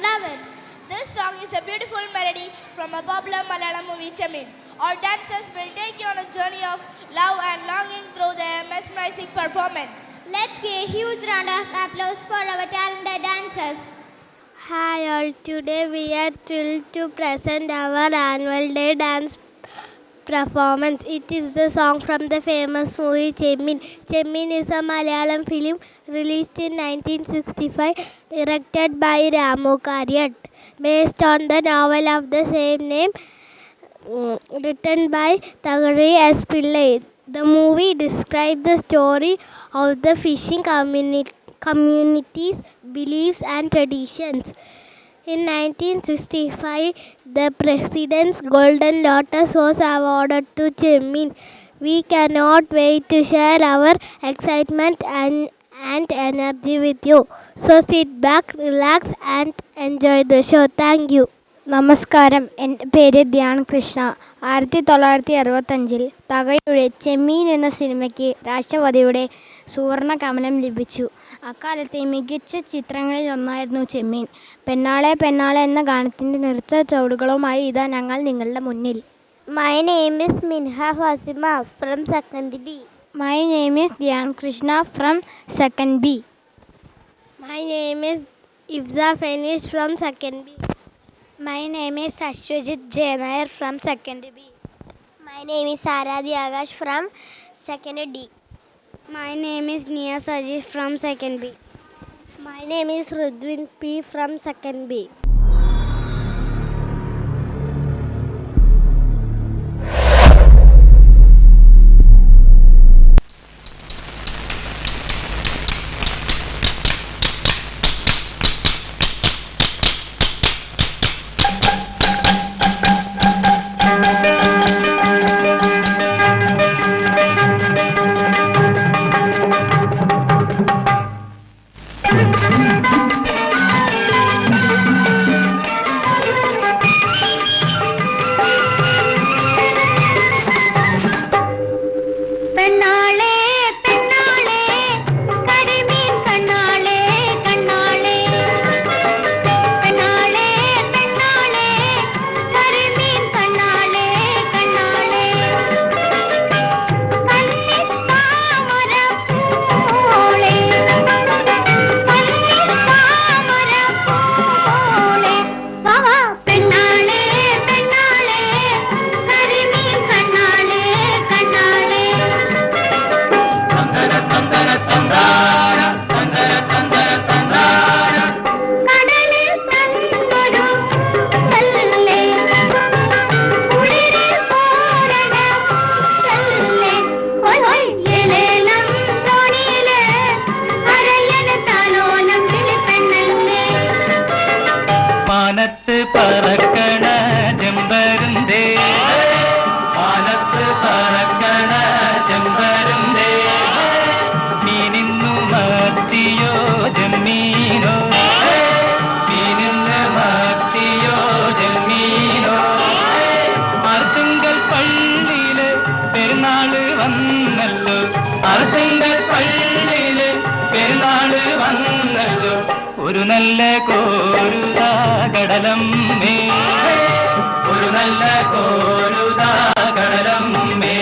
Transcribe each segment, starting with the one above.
love it. This song is a beautiful melody from a popular Malayalam movie, Chemin. Our dancers will take you on a journey of love and longing through their mesmerizing performance. Let's give a huge round of applause for our talented dancers. Hi all, today we are thrilled to present our annual day dance performance. It is the song from the famous movie Chemin. Chemin is a Malayalam film released in 1965, directed by Ramu Karyat, based on the novel of the same name, written by Thagari S. Pillai. The movie describes the story of the fishing community's beliefs and traditions. In 1965, the President's Golden Lotus was awarded to Chemin. We cannot wait to share our excitement and energy with you. So sit back, relax and enjoy the show. Thank you. നമസ്കാരം, എൻ്റെ പേര് ധ്യാൻ കൃഷ്ണ. 1965 തകഴിയുടെ ചെമ്മീൻ എന്ന സിനിമയ്ക്ക് രാഷ്ട്രപതിയുടെ സുവർണ കമലം ലഭിച്ചു. അക്കാലത്തെ മികച്ച ചിത്രങ്ങളിൽ ഒന്നായിരുന്നു ചെമ്മീൻ. പെണ്ണാളെ പെണ്ണാളെ എന്ന ഗാനത്തിൻ്റെ നൃത്ത ചുവടുകളുമായി ഇതാ ഞങ്ങൾ നിങ്ങളുടെ മുന്നിൽ. My name is Minha Fatima from 2nd B. My name is Dhyan Krishna from 2nd B. My name is Ifza Fenish from 2nd B. My name is Ashwajit Jainair from 2nd B. My name is Saradhi Agash from 2nd D. My name is Nia Sajid from 2nd B. My name is Rudwin P from 2nd B. ഒരു നല്ല കോരുതാ കടലമ്മേ, ഒരു നല്ല കോരുതാ കടലമ്മേ.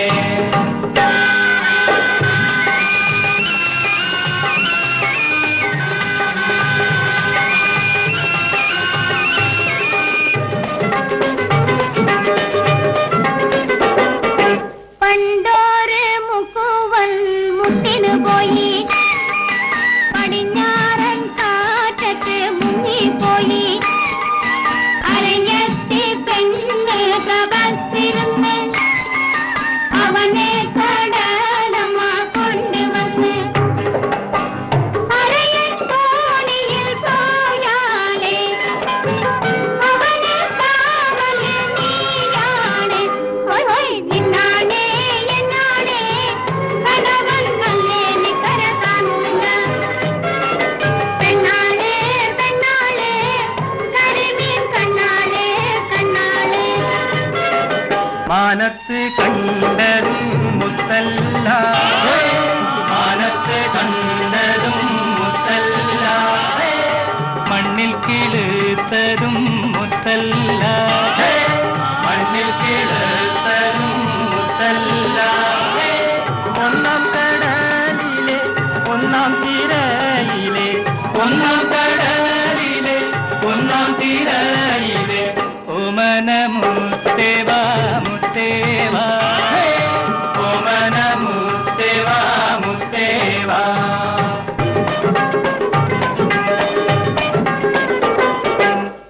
പണ്ടോര് മുക്കുവൻ മുട്ടിനു പോയി, പടിഞ്ഞാറൻ കാറ്റത്ത് മുങ്ങിപ്പോയി. അരഞ്ഞെത്തി പെണ്ണ് തപസ്സിരുന്ന് അവനെ കടലമ്മ കൊണ്ടുവന്ന്. അരയൻ തോണിയിൽ പോയാലേ അവന് കാവല് നീയാണ്. ഹോയ് ഹോയ് നിന്നാണേ എന്നാണേ കണവൻ നല്ലേ നിക്കര കാണൂല. പെണ്ണാളേ പെണ്ണാളേ കരിമീൻ കണ്ണാളേ കണ്ണാളേ. മാനത്ത് കണ്ടതും മുത്തല്ല, മാനത്ത് കണ്ടതും മുത്തല്ല, മണ്ണിൽ കിളി കിളുത്തതും മുത്തല്ല, മണ്ണിൽ കിളുത്തതും മുത്തല്ല. ഒന്നാം കടലിലെ ഒന്നാം തിരയിലെ, ഒന്നാം കടലിലെ ഒന്നാം തിരയിലെ ഓമന മുത്തേവാ മുത്തേവാ, ഓമന മുത്തേവാ മുത്തേവാ.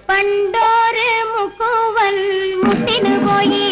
പണ്ടോര് മുക്കുവൻ മുത്തിനു പോയി